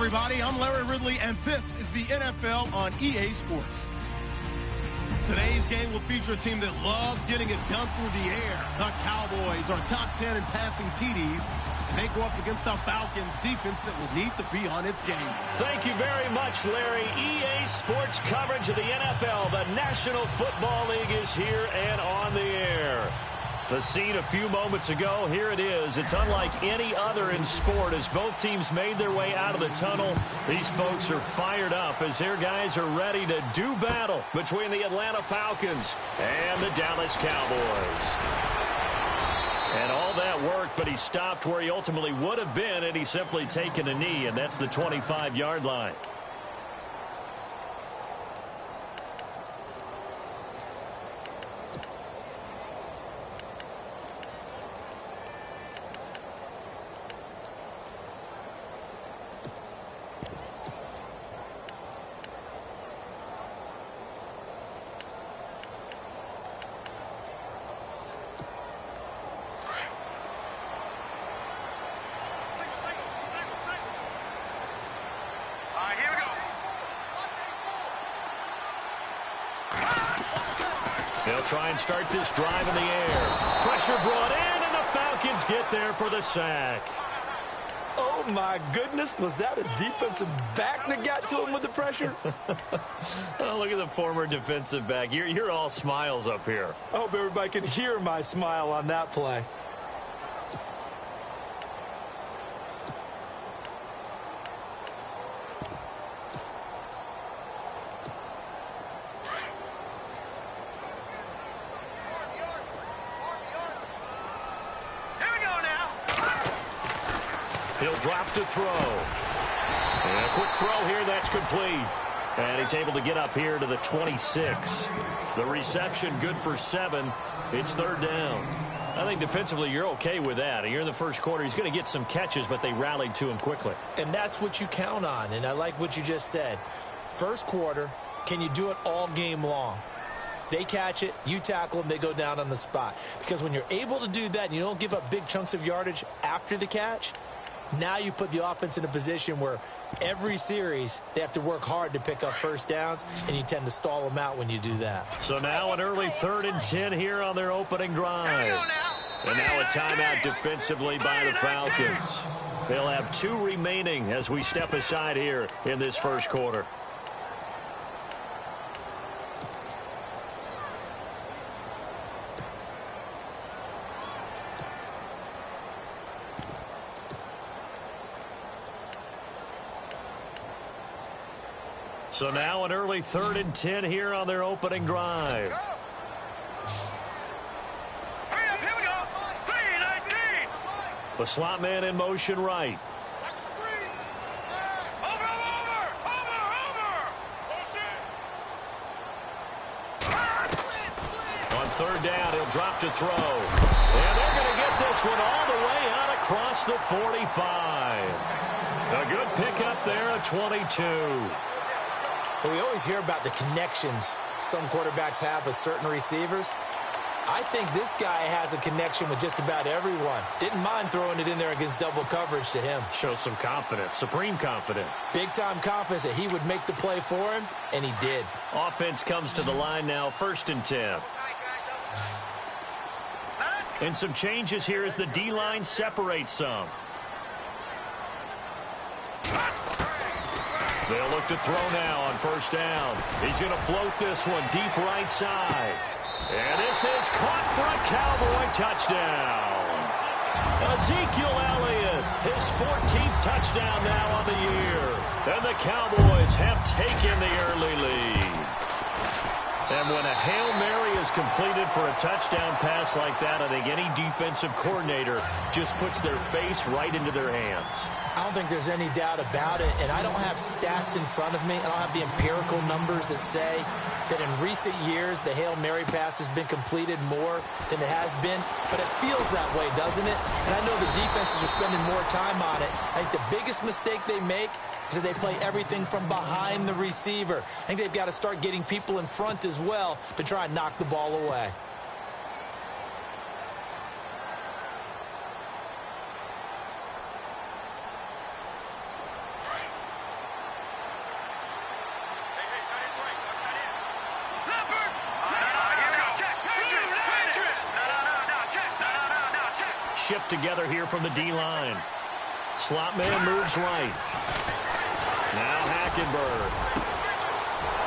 everybody. I'm Larry Ridley, and this is the NFL on EA Sports. Today's game will feature a team that loves getting it done through the air. The Cowboys are top 10 in passing TDs. They go up against the Falcons defense that will need to be on its game. Thank you very much, Larry. EA Sports coverage of the NFL. The National Football League is here and on the air. The scene a few moments ago, here it is. It's unlike any other in sport as both teams made their way out of the tunnel. These folks are fired up as their guys are ready to do battle between the Atlanta Falcons and the Dallas Cowboys. And all that worked, but he stopped where he ultimately would have been had he simply taken a knee, and that's the 25-yard line. They'll try and start this drive in the air. Pressure brought in, and the Falcons get there for the sack. Oh, my goodness. Was that a defensive back that got to him with the pressure? Oh, look at the former defensive back. You're all smiles up here. I hope everybody can hear my smile on that play. He'll drop to throw. And a quick throw here, that's complete. And he's able to get up here to the 26. The reception good for 7. It's third down. I think defensively you're okay with that. Here in the first quarter, he's going to get some catches, but they rallied to him quickly. And that's what you count on, and I like what you just said. First quarter, can you do it all game long? They catch it, you tackle them, they go down on the spot. Because when you're able to do that and you don't give up big chunks of yardage after the catch, now you put the offense in a position where every series they have to work hard to pick up first downs, and you tend to stall them out when you do that. So now an early 3rd and 10 here on their opening drive. And now a timeout defensively by the Falcons. They'll have 2 remaining as we step aside here in this first quarter. So now an early 3rd and 10 here on their opening drive. Here we go. 3-19. The slot man in motion right. Over. On 3rd down, he'll drop to throw. And they're going to get this one all the way out across the 45. A good pickup there at 22. Well, we always hear about the connections some quarterbacks have with certain receivers. I think this guy has a connection with just about everyone. Didn't mind throwing it in there against double coverage to him. Shows some confidence, supreme confidence. Big-time confidence that he would make the play for him, and he did. Offense comes to the line now, 1st and 10. And some changes here as the D-line separates some. They'll look to throw now on 1st down. He's going to float this one deep right side. And this is caught for a Cowboy touchdown. Ezekiel Elliott, his 14th touchdown now on the year. And the Cowboys have taken the early lead. And when a Hail Mary is completed for a touchdown pass like that, I think any defensive coordinator just puts their face right into their hands. I don't think there's any doubt about it, and I don't have stats in front of me. I don't have the empirical numbers that say that in recent years the Hail Mary pass has been completed more than it has been, but it feels that way, doesn't it? And I know the defenses are spending more time on it. I think the biggest mistake they make is that they play everything from behind the receiver. I think they've got to start getting people in front as well to try and knock the ball away. shift together here from the D-line. Slot man moves right. Now Hackenberg.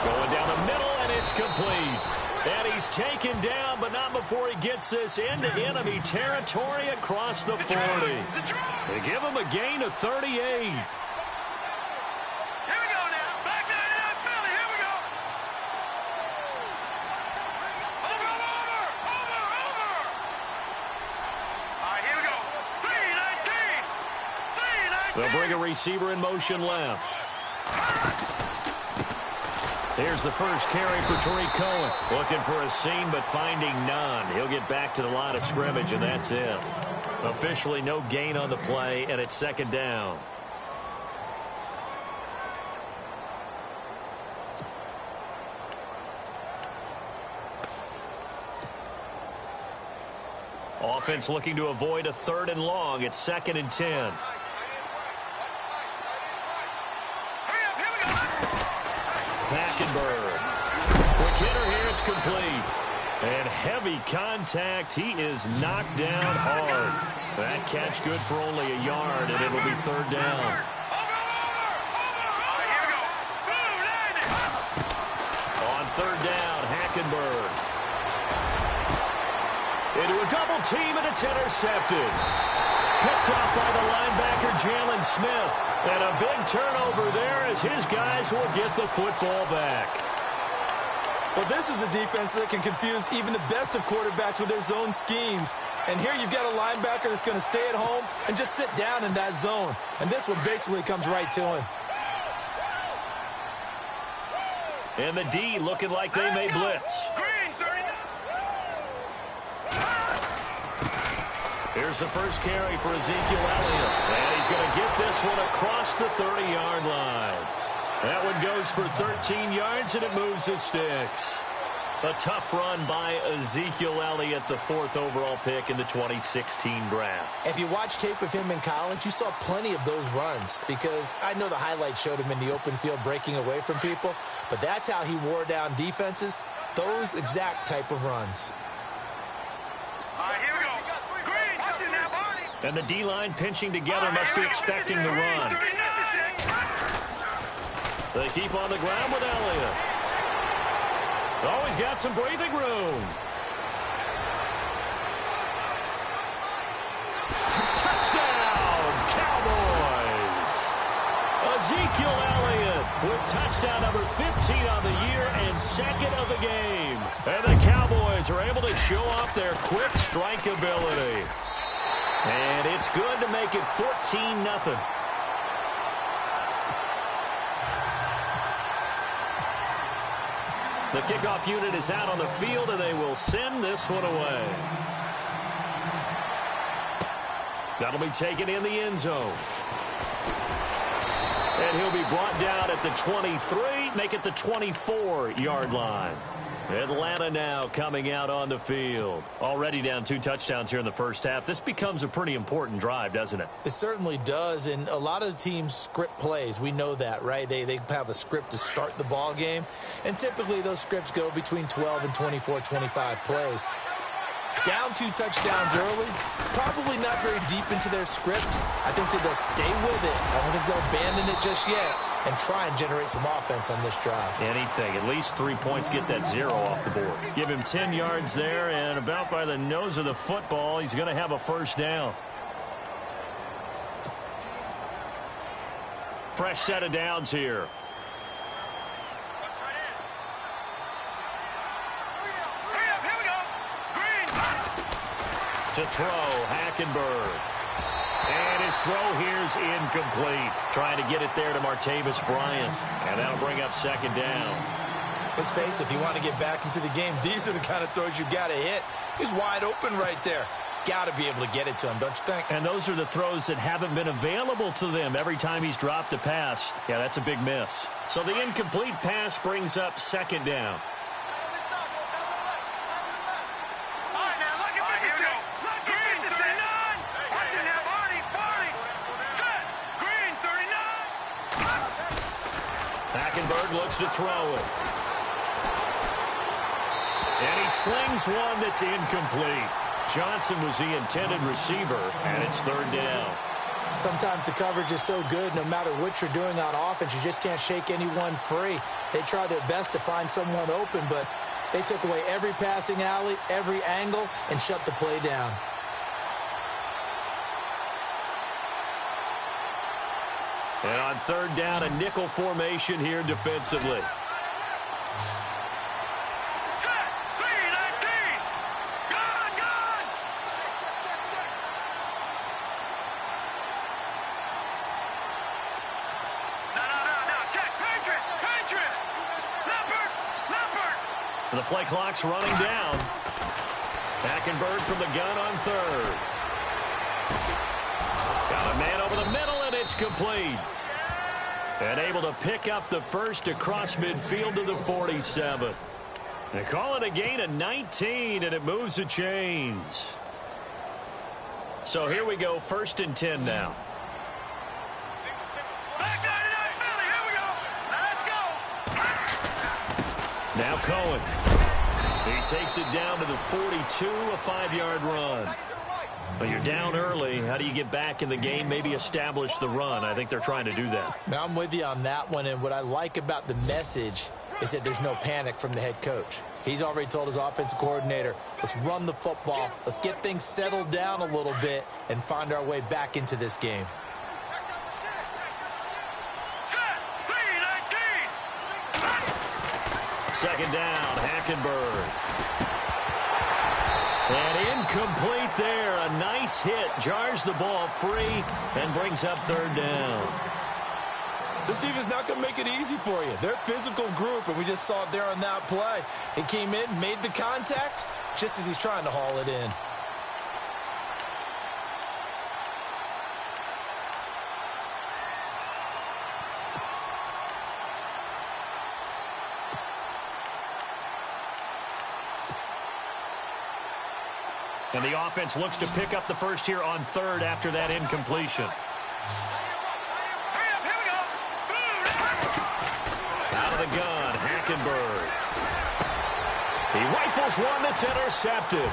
Going down the middle, and it's complete. And he's taken down, but not before he gets this into enemy territory across the 40. They give him a gain of 38. They'll bring a receiver in motion left. Here's the first carry for Tariq Cohen. Looking for a seam, but finding none. He'll get back to the line of scrimmage, and that's it. Officially no gain on the play, and it's second down. Offense looking to avoid a 3rd and long. It's 2nd and 10. Hackenberg. Quick hitter here. It's complete. And heavy contact. He is knocked down hard. That catch good for only a yard, and it'll be 3rd down. On 3rd down, Hackenberg. Into a double team, and it's intercepted. Picked off by the linebacker, Jalen Smith. And a big turnover there as his guys will get the football back. Well, this is a defense that can confuse even the best of quarterbacks with their zone schemes. And here you've got a linebacker that's going to stay at home and just sit down in that zone. And this one basically comes right to him. And the D looking like they may blitz. Here's the first carry for Ezekiel Elliott. And he's going to get this one across the 30-yard line. That one goes for 13 yards, and it moves his sticks. A tough run by Ezekiel Elliott, the 4th overall pick in the 2016 draft. If you watch tape of him in college, you saw plenty of those runs because I know the highlights showed him in the open field breaking away from people, but that's how he wore down defenses, those exact type of runs. And the D-line pinching together must be expecting the run. They keep on the ground with Elliott. Oh, he's got some breathing room. Touchdown, Cowboys. Ezekiel Elliott with touchdown number 15 on the year and 2nd of the game. And the Cowboys are able to show off their quick strike ability. And it's good to make it 14-0. The kickoff unit is out on the field, and they will send this one away. That'll be taken in the end zone. And he'll be brought down at the 23, make it the 24-yard line. Atlanta now coming out on the field. Already down 2 touchdowns here in the first half. This becomes a pretty important drive, doesn't it? It certainly does, and a lot of the teams script plays. We know that, right? They have a script to start the ball game, and typically those scripts go between 12 and 24, 25 plays. Down 2 touchdowns early, probably not very deep into their script. I think that they'll stay with it. I don't think they'll abandon it just yet and try and generate some offense on this drive. Anything. At least 3 points, get that 0 off the board. Give him 10 yards there, and about by the nose of the football, he's going to have a first down. Fresh set of downs here. To throw, Hackenberg. And his throw here's incomplete. Trying to get it there to Martavis Bryant. And that'll bring up 2nd down. Let's face it, if you want to get back into the game, these are the kind of throws you got to hit. He's wide open right there. Got to be able to get it to him, don't you think? And those are the throws that haven't been available to them every time he's dropped a pass. Yeah, that's a big miss. So the incomplete pass brings up 2nd down. Hackenberg looks to throw it. And he slings one that's incomplete. Johnson was the intended receiver, and it's third down. Sometimes the coverage is so good, no matter what you're doing on offense, you just can't shake anyone free. They try their best to find someone open, but they took away every passing alley, every angle, and shut the play down. And on third down, a nickel formation here defensively. The play clock's running down. Hackenberg from the gun on third. Got a man over the middle, and it's complete. And able to pick up the first across midfield to the 47. They call it a gain of 19, and it moves the chains. So here we go, 1st and 10 now. Now Cohen. He takes it down to the 42, a 5-yard run. But you're down early. How do you get back in the game, maybe establish the run? I think they're trying to do that. Now, I'm with you on that one, and what I like about the message is that there's no panic from the head coach. He's already told his offensive coordinator, let's run the football, let's get things settled down a little bit and find our way back into this game. Second down, Hackenberg. And incomplete there. A nice hit. Jars the ball free and brings up third down. This defense is not going to make it easy for you. They're a physical group, and we just saw it there on that play. He came in, made the contact, just as he's trying to haul it in. And the offense looks to pick up the first here on third after that incompletion. Out of the gun, Hackenberg. He rifles one that's intercepted.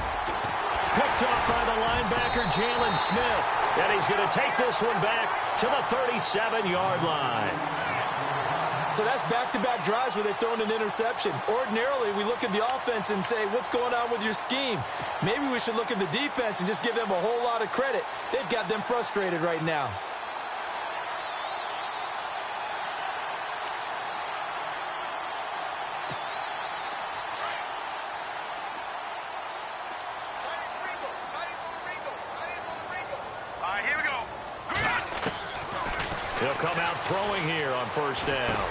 Picked off by the linebacker, Jalen Smith. And he's going to take this one back to the 37-yard line. So that's back-to-back drives where they've thrown an interception. Ordinarily, we look at the offense and say, what's going on with your scheme? Maybe we should look at the defense and just give them a whole lot of credit. They've got them frustrated right now. All right, here we go. He'll come out throwing here on first down.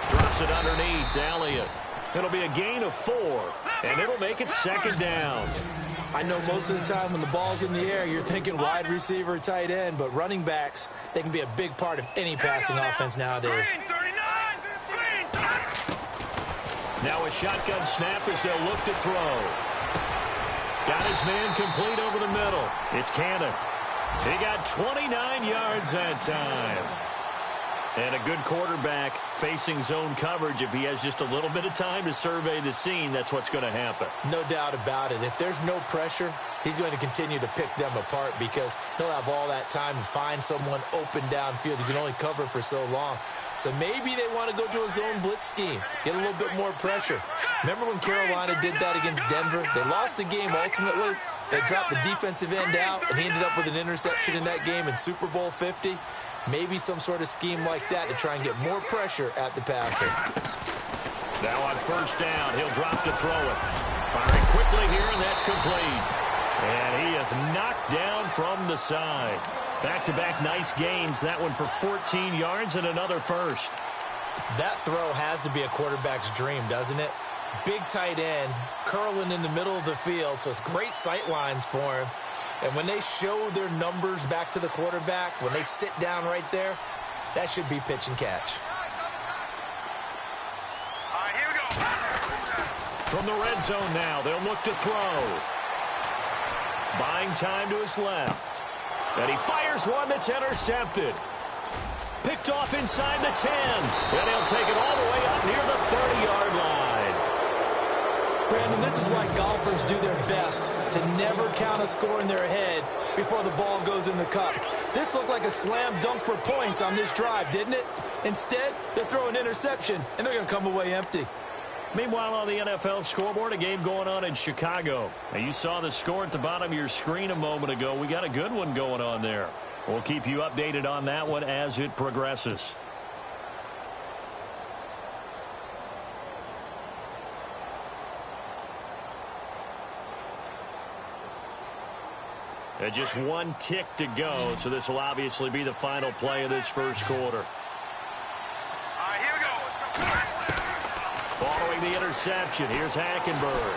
Drops it underneath to Elliott. It'll be a gain of 4, and it'll make it second down. I know most of the time when the ball's in the air, you're thinking wide receiver, tight end, but running backs, they can be a big part of any passing offense nowadays. Now a shotgun snap as they'll look to throw. Got his man complete over the middle. It's Cannon. He got 29 yards that time. And a good quarterback facing zone coverage. If he has just a little bit of time to survey the scene, that's what's going to happen. No doubt about it. If there's no pressure, he's going to continue to pick them apart because he'll have all that time to find someone open downfield. You can only cover for so long. So maybe they want to go to a zone blitz scheme, get a little bit more pressure. Remember when Carolina did that against Denver? They lost the game ultimately. They dropped the defensive end out, and he ended up with an interception in that game in Super Bowl 50. Maybe some sort of scheme like that to try and get more pressure at the passer. Now on first down, he'll drop to throw it. Firing quickly here, and that's complete. And he is knocked down from the side. Back-to-back nice gains. That one for 14 yards and another first. That throw has to be a quarterback's dream, doesn't it? Big tight end, curling in the middle of the field, so it's great sight lines for him. And when they show their numbers back to the quarterback, when they sit down right there, that should be pitch and catch. All right, here we go. From the red zone now, they'll look to throw. Buying time to his left. And he fires one that's intercepted. Picked off inside the 10. And he'll take it all the way up near the 30-yard line. Brandon, this is why golfers do their best to never count a score in their head before the ball goes in the cup. This looked like a slam dunk for points on this drive, didn't it? Instead, they're throwing interception, and they're going to come away empty. Meanwhile, on the NFL scoreboard, a game going on in Chicago. Now, you saw the score at the bottom of your screen a moment ago. We got a good one going on there. We'll keep you updated on that one as it progresses. And just one tick to go, so this will obviously be the final play of this first quarter. Here we go. Following the interception, here's Hackenberg.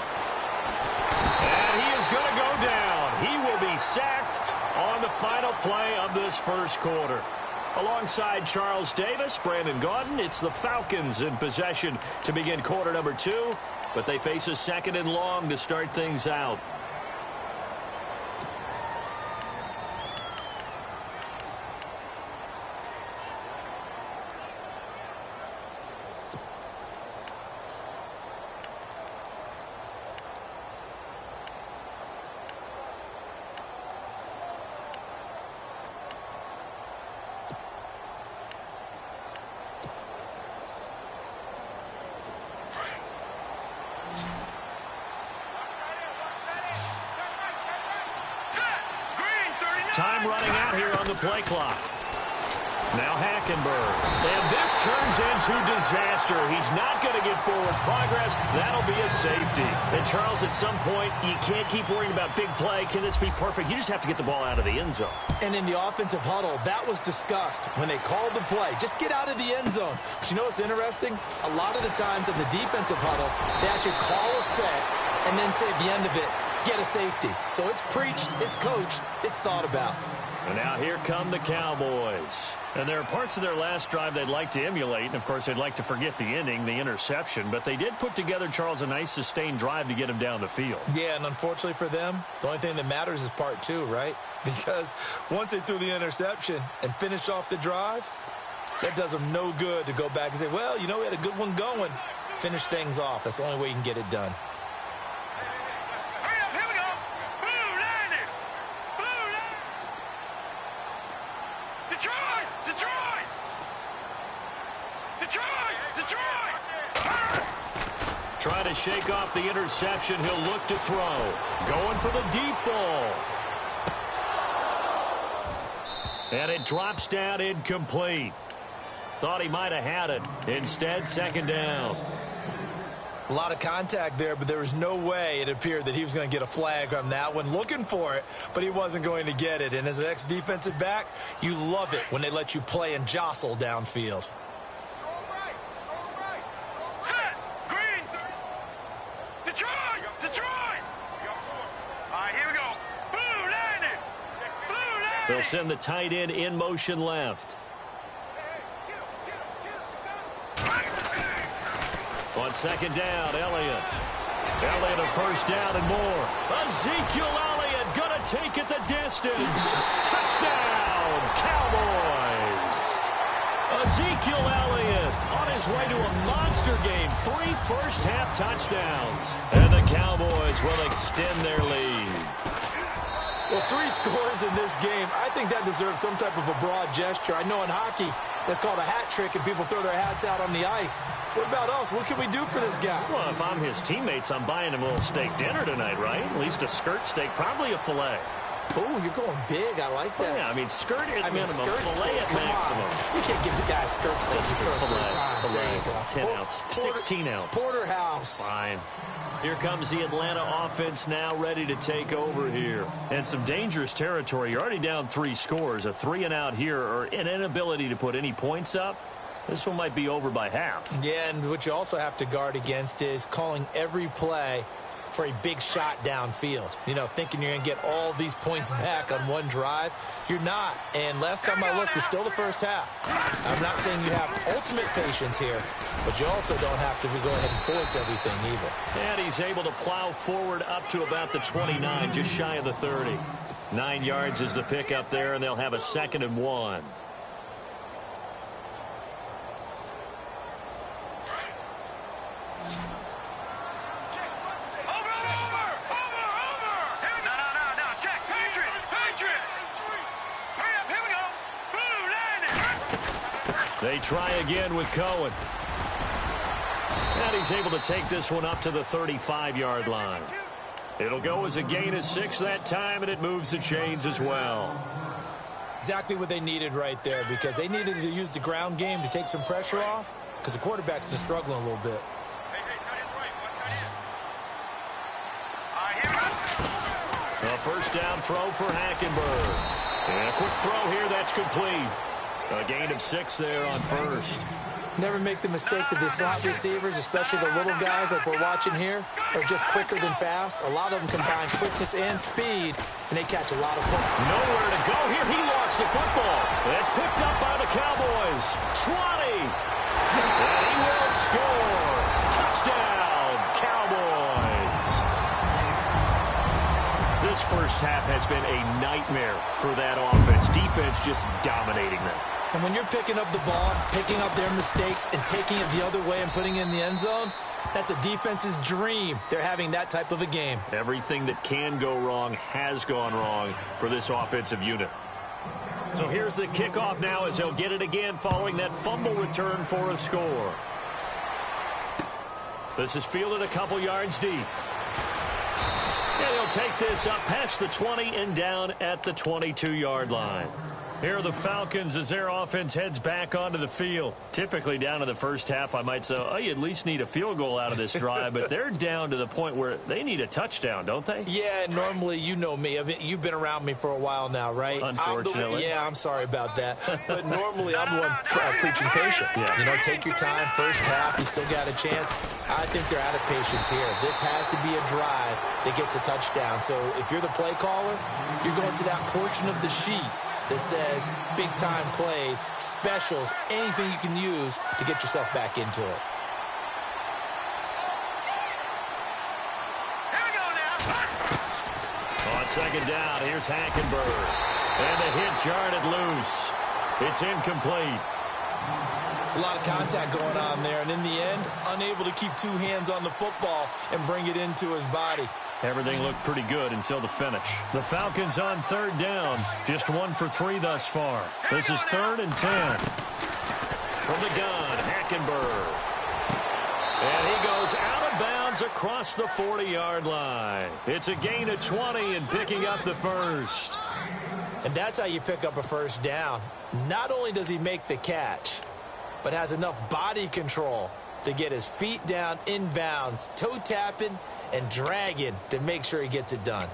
And he is going to go down. He will be sacked on the final play of this first quarter. Alongside Charles Davis, Brandon Gaudin, it's the Falcons in possession to begin quarter number 2, but they face a second and long to start things out. Time running out here on the play clock. Now Hackenberg. And this turns into disaster. He's not going to get forward progress. That'll be a safety. And Charles, at some point, you can't keep worrying about big play. Can this be perfect? You just have to get the ball out of the end zone. And in the offensive huddle, that was discussed when they called the play. Just get out of the end zone. But you know what's interesting? A lot of the times in the defensive huddle, they actually call a set and then say at the end of it, get a safety. So it's preached, it's coached, it's thought about. And now here come the Cowboys. And there are parts of their last drive they'd like to emulate. And, of course, they'd like to forget the ending, the interception. But they did put together, Charles, a nice sustained drive to get him down the field. Yeah, and unfortunately for them, the only thing that matters is part 2, right? Because once they threw the interception and finished off the drive, that does them no good to go back and say, well, you know, we had a good one going. Finish things off. That's the only way you can get it done. Trying to shake off the interception. He'll look to throw. Going for the deep ball. And it drops down incomplete. Thought he might have had it. Instead, second down. A lot of contact there, but there was no way it appeared that he was going to get a flag on that one. Looking for it, but he wasn't going to get it. And as an ex-defensive back, you love it when they let you play and jostle downfield. They'll send the tight end in motion left. On second down, Elliott. Elliott a first down and more. Ezekiel Elliott gonna take it the distance. Touchdown, Cowboys. Ezekiel Elliott on his way to a monster game. 3 first-half touchdowns. And the Cowboys will extend their lead. Well, 3 scores in this game. I think that deserves some type of a broad gesture. I know in hockey, that's called a hat trick, and people throw their hats out on the ice. What about us? What can we do for this guy? Well, if I'm his teammates, I'm buying him a little steak dinner tonight, right? At least a skirt steak, probably a filet. Oh, you're going big. I like that. Yeah, I mean, skirt at minimum, filet at maximum. You can't give the guy a skirt steak his first 3 times. There you go. 10 ounce, 16 ounce. Porterhouse. Fine. Here comes the Atlanta offense now ready to take over here. And some dangerous territory. You're already down 3 scores. A 3-and-out here or an inability to put any points up. This one might be over by half. Yeah, and what you also have to guard against is calling every play for a big shot downfield. You know, thinking you're going to get all these points back on one drive. You're not. And last time I looked, it's still the first half. I'm not saying you have ultimate patience here, but you also don't have to go ahead and force everything either. And he's able to plow forward up to about the 29, just shy of the 30. 9 yards is the pickup there, and they'll have a 2nd and 1. They try again with Cohen. And he's able to take this one up to the 35-yard line. It'll go as a gain of 6 that time, and it moves the chains as well. Exactly what they needed right there, because they needed to use the ground game to take some pressure off, because the quarterback's been struggling a little bit. A first down throw for Hackenberg. And a quick throw here that's complete. A gain of 6 there on first. Never make the mistake that the slot receivers, especially the little guys like we're watching here, are just quicker than fast. A lot of them combine quickness and speed, and they catch a lot of football. Nowhere to go here. He lost the football. That's picked up by the Cowboys. 20. And he will score. Touchdown, Cowboys. This first half has been a nightmare for that offense. Defense just dominating them. And when you're picking up the ball, picking up their mistakes, and taking it the other way and putting it in the end zone, that's a defense's dream. They're having that type of a game. Everything that can go wrong has gone wrong for this offensive unit. So here's the kickoff now as they'll get it again following that fumble return for a score. This is fielded a couple yards deep. And he'll take this up past the 20 and down at the 22-yard line. Here are the Falcons as their offense heads back onto the field. Typically down to the first half, I might say, oh, you at least need a field goal out of this drive, but they're down to the point where they need a touchdown, don't they? Yeah, normally, you know me. I mean, you've been around me for a while now, right? Unfortunately. I'm sorry about that. But normally, I'm the one preaching patience. Yeah. You know, take your time. First half, you still got a chance. I think they're out of patience here. This has to be a drive that gets a touchdown. So if you're the play caller, you're going to that portion of the sheet that says big-time plays, specials, anything you can use to get yourself back into it. Here we go now. On second down, here's Hackenberg. And the hit jarred it loose. It's incomplete. It's a lot of contact going on there, and in the end, unable to keep 2 hands on the football and bring it into his body. Everything looked pretty good until the finish. The Falcons on third down. Just 1 for 3 thus far. This is 3rd and 10. From the gun, Hackenberg. And he goes out of bounds across the 40-yard line. It's a gain of 20 and picking up the first. And that's how you pick up a first down. Not only does he make the catch, but has enough body control to get his feet down inbounds, toe tapping, and dragging to make sure he gets it done.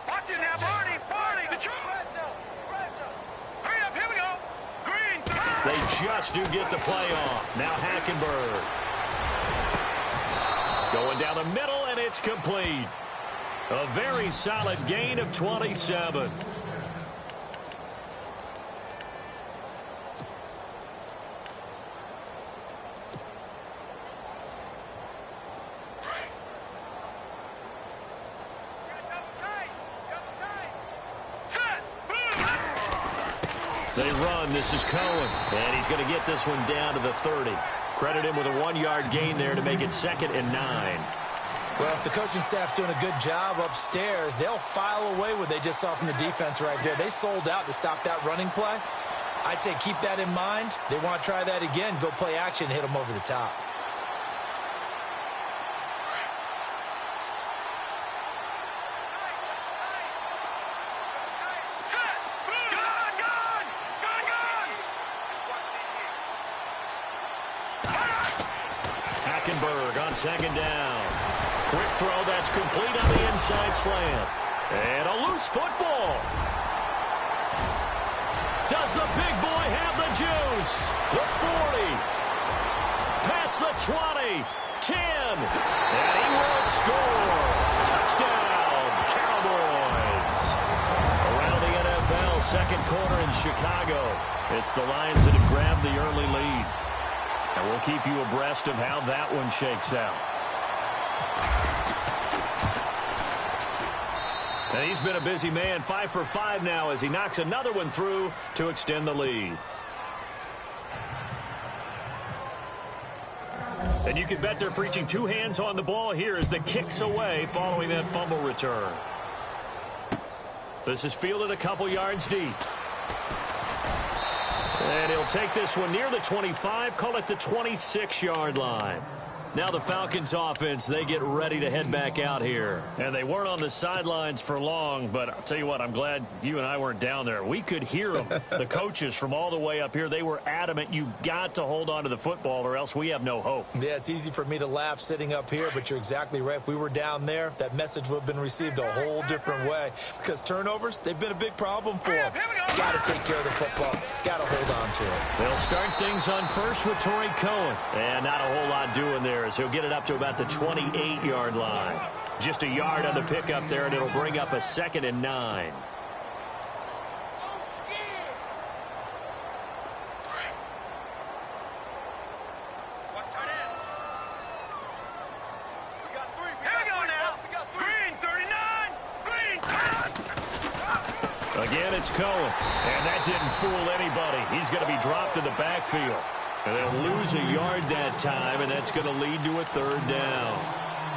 Watch it now, Barney, Detroit. Hurry up, here we go. Green. They just do get the play off. Now Hackenberg. Going down the middle, and it's complete. A very solid gain of 27. They run. This is Cohen. And he's going to get this one down to the 30. Credit him with a 1-yard gain there to make it 2nd and 9. Well, if the coaching staff's doing a good job upstairs, they'll file away what they just saw from the defense right there. They sold out to stop that running play. I'd say keep that in mind. They want to try that again. Go play action and hit them over the top. Hackenberg on second down. Quick throw that's complete on the inside slant. And a loose football. Does the big boy have the juice? The 40. Past the 20. 10. And he will score. Touchdown, Cowboys. Around the NFL, second quarter in Chicago. It's the Lions that have grabbed the early lead. And we'll keep you abreast of how that one shakes out. And he's been a busy man, 5 for 5 now as he knocks another one through to extend the lead. And you can bet they're preaching two hands on the ball here as the kick's away following that fumble return. This is fielded a couple yards deep. And he'll take this one near the 25, call it the 26-yard line. Now the Falcons offense, they get ready to head back out here. And they weren't on the sidelines for long, but I'll tell you what, I'm glad you and I weren't down there. We could hear them. The coaches from all the way up here, they were adamant, you've got to hold on to the football or else we have no hope. Yeah, it's easy for me to laugh sitting up here, but you're exactly right. If we were down there, that message would have been received a whole different way. Because turnovers, they've been a big problem for them. Got to take care of the football. Got to hold on to it. They'll start things on first with Torrey Cohen. And not a whole lot doing there as he'll get it up to about the 28-yard line. Just a yard on the pickup there, and it'll bring up a 2nd and 9. Again, it's Cohen. And that didn't fool anybody. He's going to be dropped in the backfield. And they'll lose a yard that time, and that's going to lead to a 3rd down.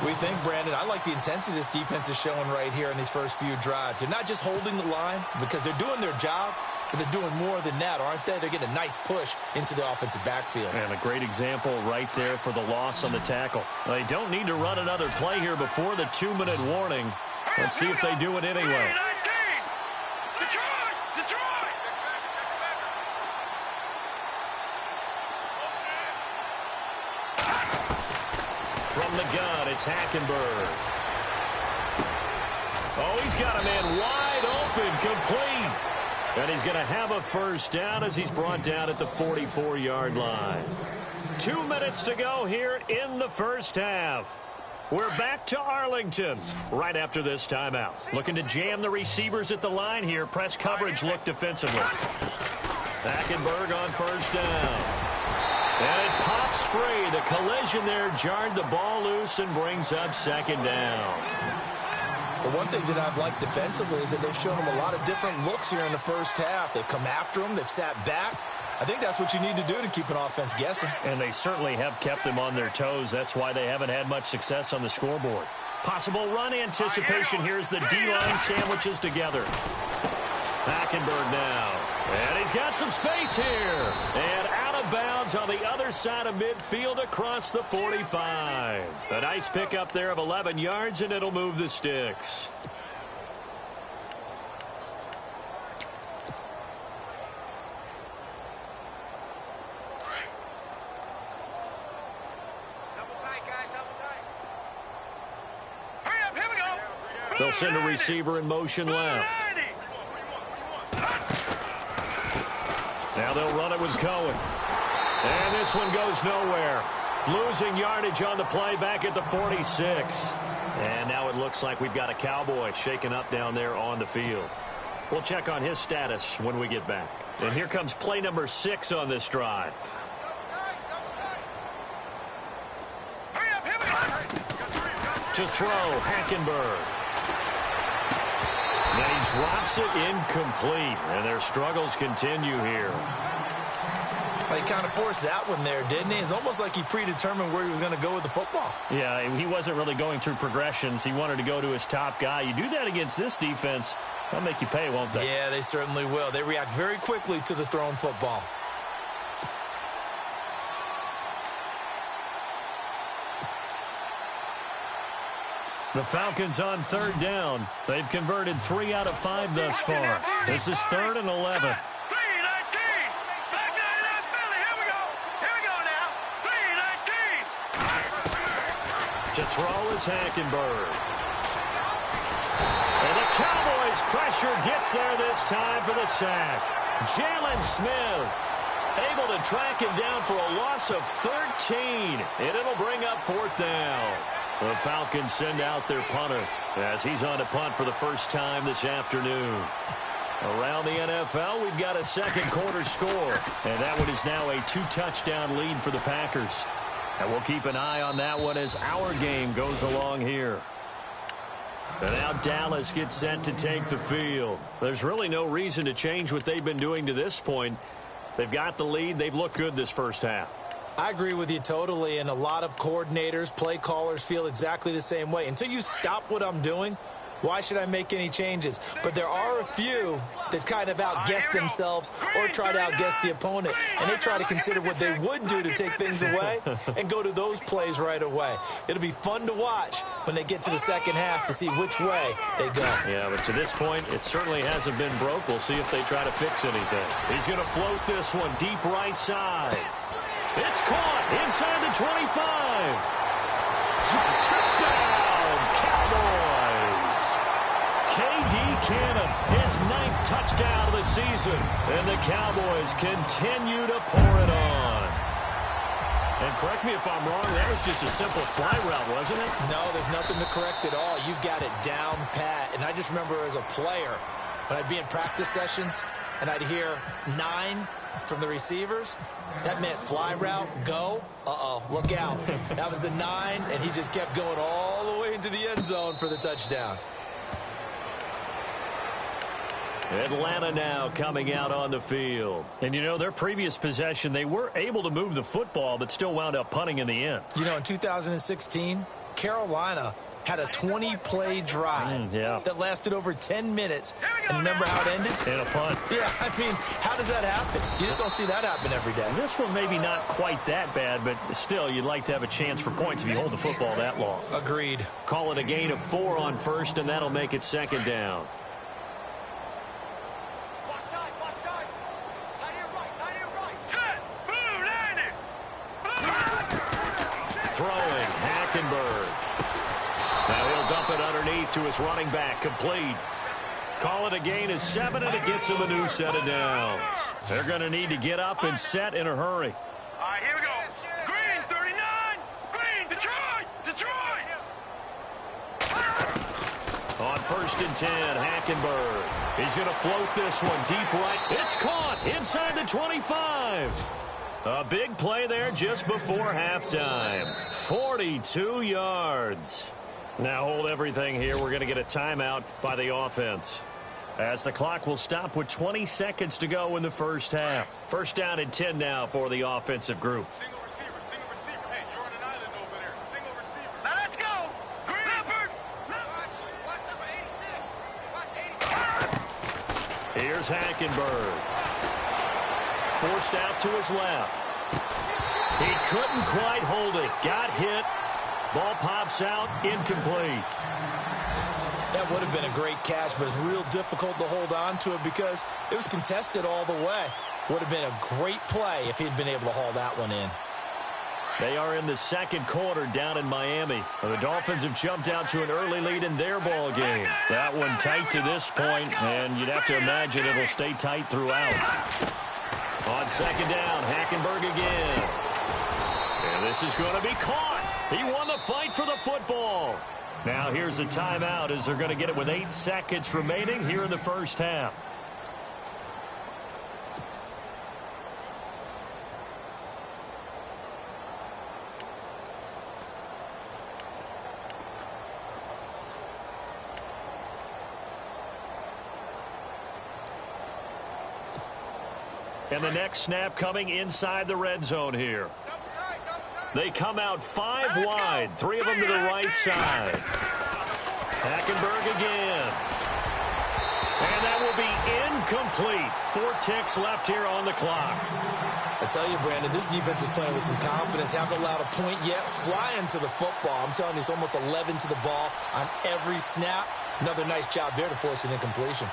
We think, Brandon, I like the intensity this defense is showing right here in these first few drives. They're not just holding the line because they're doing their job, but they're doing more than that, aren't they? They're getting a nice push into the offensive backfield. And a great example right there for the loss on the tackle. They don't need to run another play here before the 2-minute warning. Let's see if they do it anyway. From the gun, it's Hackenberg. Oh, he's got a man wide open, complete. And he's going to have a 1st down as he's brought down at the 44-yard line. 2 minutes to go here in the first half. We're back to Arlington right after this timeout. Looking to jam the receivers at the line here. Press coverage look defensively. Hackenberg on 1st down. And it pops free. The collision there jarred the ball loose and brings up 2nd down. Well, one thing that I've liked defensively is that they've shown them a lot of different looks here in the first half. They've come after them. They've sat back. I think that's what you need to do to keep an offense guessing. And they certainly have kept them on their toes. That's why they haven't had much success on the scoreboard. Possible run anticipation here as the D-line sandwiches together. Hackenberg now. And he's got some space here. And out of bounds on the other side of midfield across the 45. A nice pickup there of 11 yards, and it'll move the sticks. They'll send a receiver in motion left. Now they'll run it with Cohen. And this one goes nowhere. Losing yardage on the play back at the 46. And now it looks like we've got a Cowboy shaken up down there on the field. We'll check on his status when we get back. And here comes play number 6 on this drive. To throw, Hackenberg. And he drops it incomplete, and their struggles continue here. He kind of forced that one there, didn't he? It's almost like he predetermined where he was going to go with the football. Yeah, he wasn't really going through progressions. He wanted to go to his top guy. You do that against this defense, they'll make you pay, won't they? Yeah, they certainly will. They react very quickly to the thrown football. The Falcons on 3rd down. They've converted 3 out of 5 thus far. This is 3rd and 11. To throw is Hackenberg. And the Cowboys' pressure gets there this time for the sack. Jalen Smith able to track him down for a loss of 13. And it'll bring up 4th down. The Falcons send out their punter as he's on to punt for the first time this afternoon. Around the NFL, we've got a 2nd quarter score. And that one is now a 2-touchdown lead for the Packers. And we'll keep an eye on that one as our game goes along here. And now Dallas gets set to take the field. There's really no reason to change what they've been doing to this point. They've got the lead. They've looked good this first half. I agree with you totally, and a lot of coordinators, play callers feel exactly the same way. Until you stop what I'm doing, why should I make any changes? But there are a few that kind of outguess themselves or try to outguess the opponent, and they try to consider what they would do to take things away and go to those plays right away. It'll be fun to watch when they get to the second half to see which way they go. Yeah, but to this point, it certainly hasn't been broke. We'll see if they try to fix anything. He's going to float this one deep right side. It's caught inside the 25. Touchdown, Cowboys. K.D. Cannon, his 9th touchdown of the season. And the Cowboys continue to pour it on. And correct me if I'm wrong, that was just a simple fly route, wasn't it? No, there's nothing to correct at all. You've got it down pat. And I just remember as a player, when I'd be in practice sessions and I'd hear 9 from the receivers, that meant fly route, go, look out. That was the 9, and he just kept going all the way into the end zone for the touchdown. Atlanta now coming out on the field. And, you know, their previous possession, they were able to move the football, but still wound up punting in the end. You know, in 2016, Carolina had a 20-play drive that lasted over 10 minutes. And remember how it ended? In a punt. Yeah, I mean, how does that happen? You just don't see that happen every day. And this one maybe not quite that bad, but still, you'd like to have a chance for points if you hold the football that long. Agreed. Call it a gain of 4 on first, and that'll make it second down. Throwing, Hackenberg. Now he'll dump it underneath to his running back, complete. Call it a gain of 7, and it gets him a new set of downs. They're going to need to get up and set in a hurry. All right, here we go. Green, 39. Green, Detroit. On 1st and 10, Hackenberg. He's going to float this one deep right. It's caught inside the 25. A big play there just before halftime. 42 yards. Now hold everything here. We're going to get a timeout by the offense, as the clock will stop with 20 seconds to go in the first half. First down and 10 now for the offensive group. Single receiver. Hey, you're on an island over there. Single receiver. Now let's go. Green. Leopard. Watch number 86. Watch 86. Here's Hackenberg. Forced out to his left. He couldn't quite hold it. Got hit. Ball pops out. Incomplete. That would have been a great catch, but it's real difficult to hold on to it because it was contested all the way. Would have been a great play if he'd been able to haul that one in. They are in the second quarter down in Miami. The Dolphins have jumped out to an early lead in their ball game. That one tight to this point, and you'd have to imagine it'll stay tight throughout. On second down, Hackenberg again. And this is going to be caught. He won the fight for the football. Now here's a timeout as they're going to get it with 8 seconds remaining here in the first half. And the nenext snap coming inside the red zone here. They come out 5 wide, 3 of them to the right side. Hackenberg again. And that will be incomplete. 4 ticks left here on the clock. I tell you, Brandon, this defense is playing with some confidence. Haven't allowed a point yet. Flying to the football. I'm telling you, it's almost 11 to the ball on every snap. Another nice job there to force an incompletion.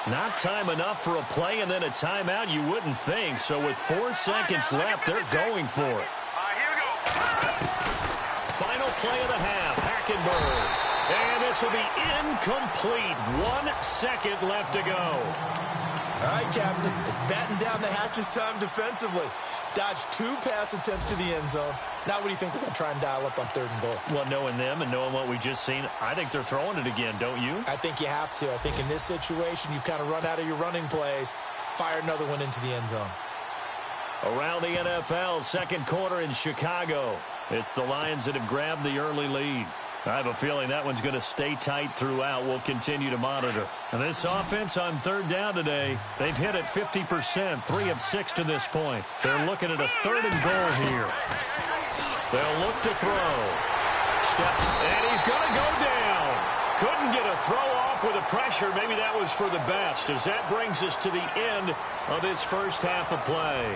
Not time enough for a play and then a timeout, you wouldn't think. So with 4 seconds left, they're going for it. All right, here we go. Final play of the half, Hackenberg. And this will be incomplete. 1 second left to go. All right, Captain. It's batten down the hatches time defensively. Dodged 2 pass attempts to the end zone. Now what do you think they're going to try and dial up on 3rd and goal? Well, knowing them and knowing what we just seen, I think they're throwing it again, don't you? I think you have to. I think in this situation, you've kind of run out of your running plays. Fire another one into the end zone. Around the NFL, 2nd quarter in Chicago. It's the Lions that have grabbed the early lead. I have a feeling that one's going to stay tight throughout. We'll continue to monitor. And this offense on 3rd down today, they've hit it 50%, 3 of 6 to this point. They're looking at a 3rd and goal here. They'll look to throw. Steps, and he's going to go down. Couldn't get a throw off with the pressure. Maybe that was for the best, as that brings us to the end of this first half of play.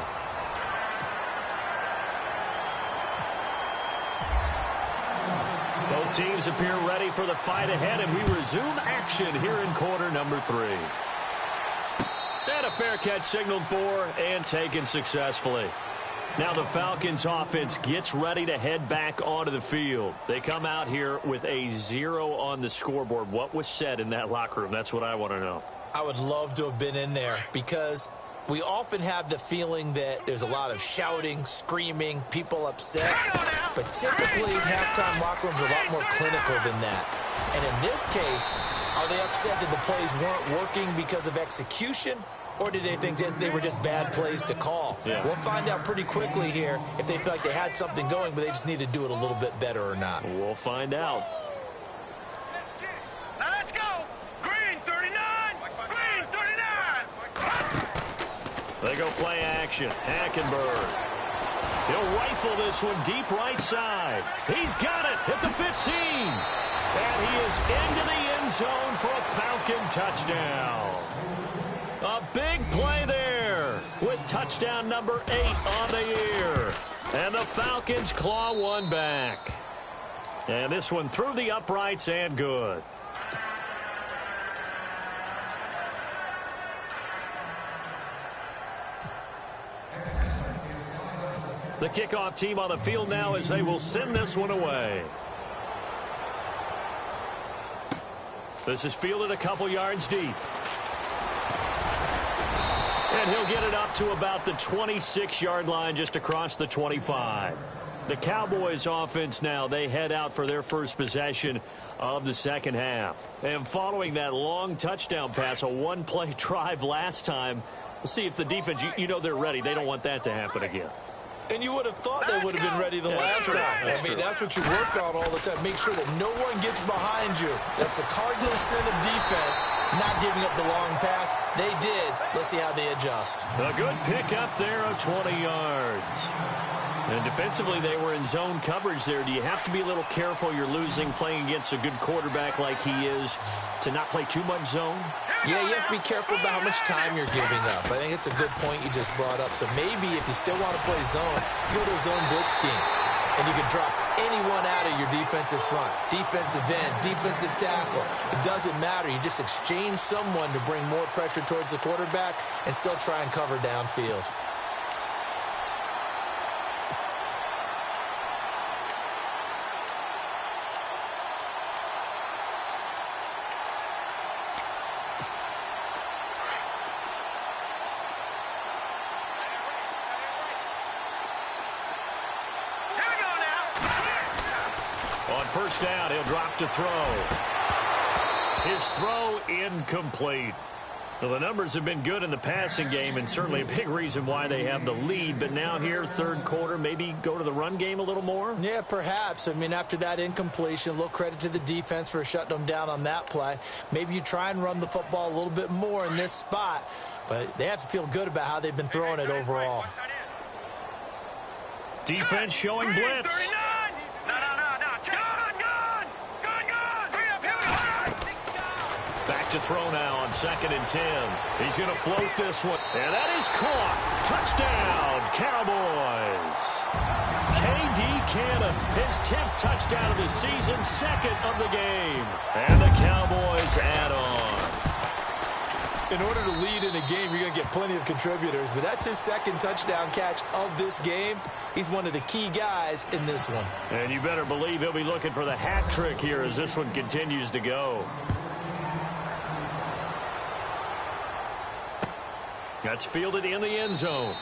Both teams appear ready for the fight ahead, and we resume action here in quarter number 3. And a fair catch signaled for and taken successfully. Now the Falcons offense gets ready to head back onto the field. They come out here with a 0 on the scoreboard. What was said in that locker room? That's what I want to know. I would love to have been in there because we often have the feeling that there's a lot of shouting, screaming, people upset. But typically, halftime locker rooms are a lot more clinical than that. And in this case, are they upset that the plays weren't working because of execution? Or did they think they were just bad plays to call? Yeah. We'll find out pretty quickly here if they feel like they had something going, but they just need to do it a little bit better or not. We'll find out. Now let's go. Green 39. Green 39. They go play action. Hackenberg. He'll rifle this one deep right side. He's got it at the 15. And he is into the end zone for a Falcon touchdown. A big play there with touchdown number 8 on the year. And the Falcons claw one back. And this one through the uprights and good. The kickoff team on the field now as they will send this one away. This is fielded a couple yards deep. And he'll get it up to about the 26-yard line, just across the 25. The Cowboys offense now, they head out for their first possession of the second half. And following that long touchdown pass, a one-play drive last time, we'll see if the defense, you know they're ready. They don't want that to happen again. And you would have thought they would have been ready the last time. That's what you work on all the time. Make sure that no one gets behind you. That's the cardinal sin of defense, not giving up the long pass. They did. Let's see how they adjust. A good pickup there of 20 yards. And defensively, they were in zone coverage there. Do you have to be a little careful? You're losing playing against a good quarterback like he is to not play too much zone? Yeah, you have to be careful about how much time you're giving up. I think it's a good point you just brought up. So maybe if you still want to play zone, you go to a zone blitz scheme. And you can drop anyone out of your defensive front. Defensive end, defensive tackle. It doesn't matter. You just exchange someone to bring more pressure towards the quarterback and still try and cover downfield. First down, he'll drop to throw. His throw incomplete. Well, the numbers have been good in the passing game, and certainly a big reason why they have the lead. But now here, third quarter, maybe go to the run game a little more? Yeah, perhaps. I mean, after that incompletion, a little credit to the defense for shutting them down on that play. Maybe you try and run the football a little bit more in this spot. But they have to feel good about how they've been throwing it overall. Defense showing blitz. Back to throw now on 2nd and 10. He's going to float this one. And that is caught. Touchdown, Cowboys. K.D. Cannon, his 10th touchdown of the season, 2nd of the game. And the Cowboys add on. In order to lead in a game, you're going to get plenty of contributors, but that's his 2nd touchdown catch of this game. He's one of the key guys in this one. And you better believe he'll be looking for the hat trick here as this one continues to go. That's fielded in the end zone.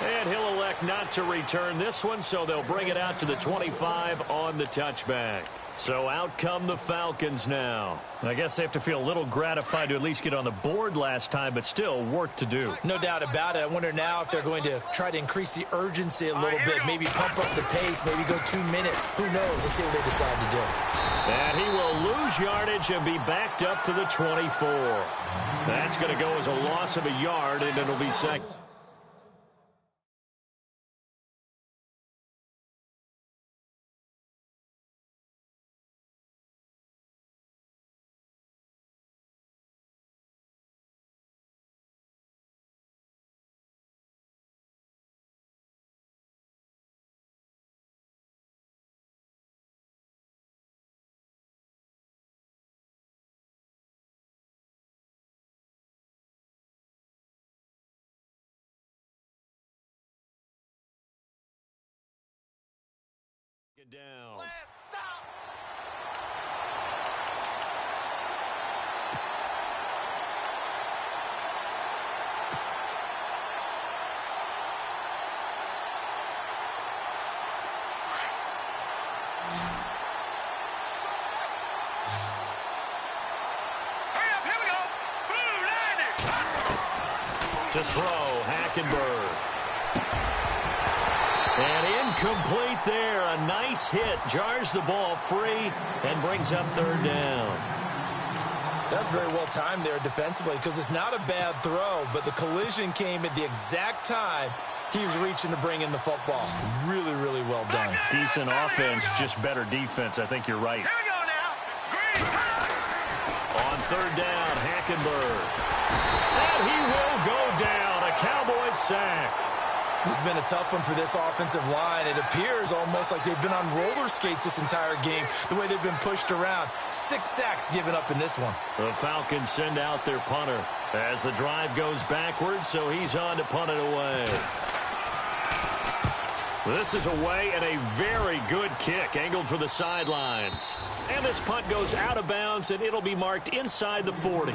And he'll elect not to return this one, so they'll bring it out to the 25 on the touchback. So out come the Falcons now. I guess they have to feel a little gratified to at least get on the board last time, but still work to do. No doubt about it. I wonder now if they're going to try to increase the urgency a little bit, maybe pump up the pace, maybe go 2 minute. Who knows? Let's see what they decide to do. And he will lose yardage and be backed up to the 24. That's going to go as a loss of a yard, and it'll be second. Down. To throw, Hackenberg. And incomplete there. A nice hit. Jars the ball free and brings up third down. That's very well timed there defensively because it's not a bad throw, but the collision came at the exact time he was reaching to bring in the football. Really, really well done. Decent offense, just better defense. I think you're right. Here we go now. On third down, Hackenberg. And he will go down. A Cowboys sack. This has been a tough one for this offensive line. It appears almost like they've been on roller skates this entire game, the way they've been pushed around. 6 sacks given up in this one. The Falcons send out their punter as the drive goes backwards, so he's on to punt it away. This is away and a very good kick, angled for the sidelines. And this punt goes out of bounds, and it'll be marked inside the 40.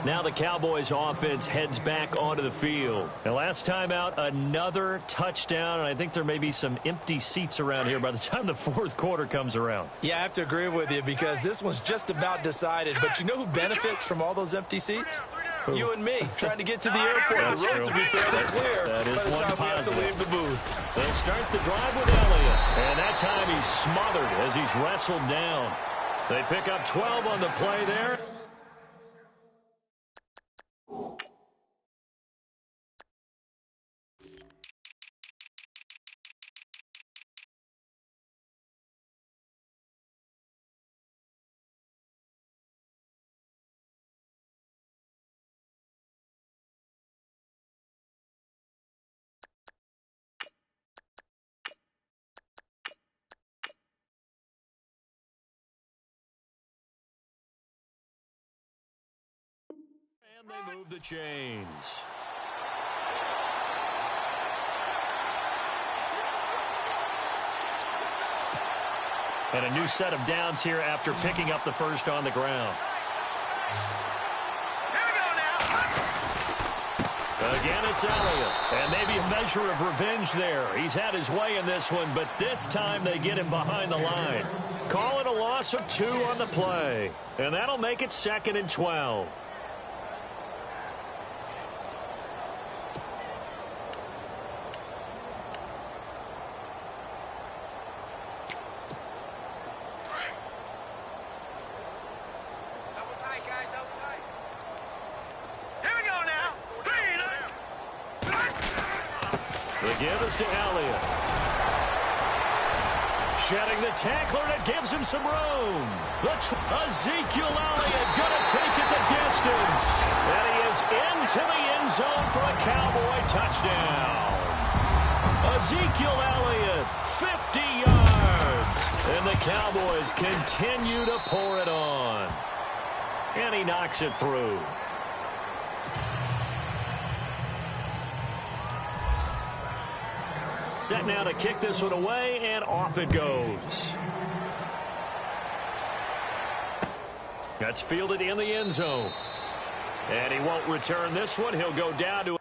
Now the Cowboys offense heads back onto the field. And last time out, another touchdown, and I think there may be some empty seats around here by the time the fourth quarter comes around. Yeah, I have to agree with you because this one's just about decided. But you know who benefits from all those empty seats? Who? You and me, trying to get to the airport. That's the roads true. will be fairly clear that is by the one time positive. we have to leave the booth. They'll start the drive with Elliott. And that time he's smothered as he's wrestled down. They pick up 12 on the play there. And they move the chains. And a new set of downs here after picking up the first on the ground. Here we go now. Again, it's Elliott. And maybe a measure of revenge there. He's had his way in this one, but this time they get him behind the line. Call it a loss of 2 on the play. And that'll make it 2nd and 12. The give is to Elliott. Shedding the tackler, and it gives him some room. Ezekiel Elliott going to take it the distance. And he is into the end zone for a Cowboy touchdown. Ezekiel Elliott, 50 yards. And the Cowboys continue to pour it on. And he knocks it through. Set now to kick this one away, and off it goes. That's fielded in the end zone. And he won't return this one. He'll go down to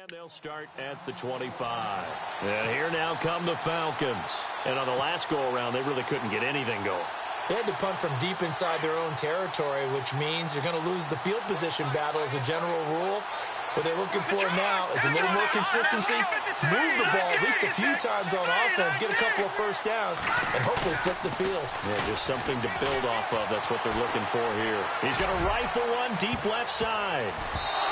and they'll start at the 25. And here now come the Falcons. And on the last go-around, they really couldn't get anything going. They had to punt from deep inside their own territory, which means you're going to lose the field position battle as a general rule. What they're looking for now is a little more consistency, move the ball at least a few times on offense, get a couple of first downs, and hopefully flip the field. Yeah, just something to build off of. That's what they're looking for here. He's going to rifle one deep left side.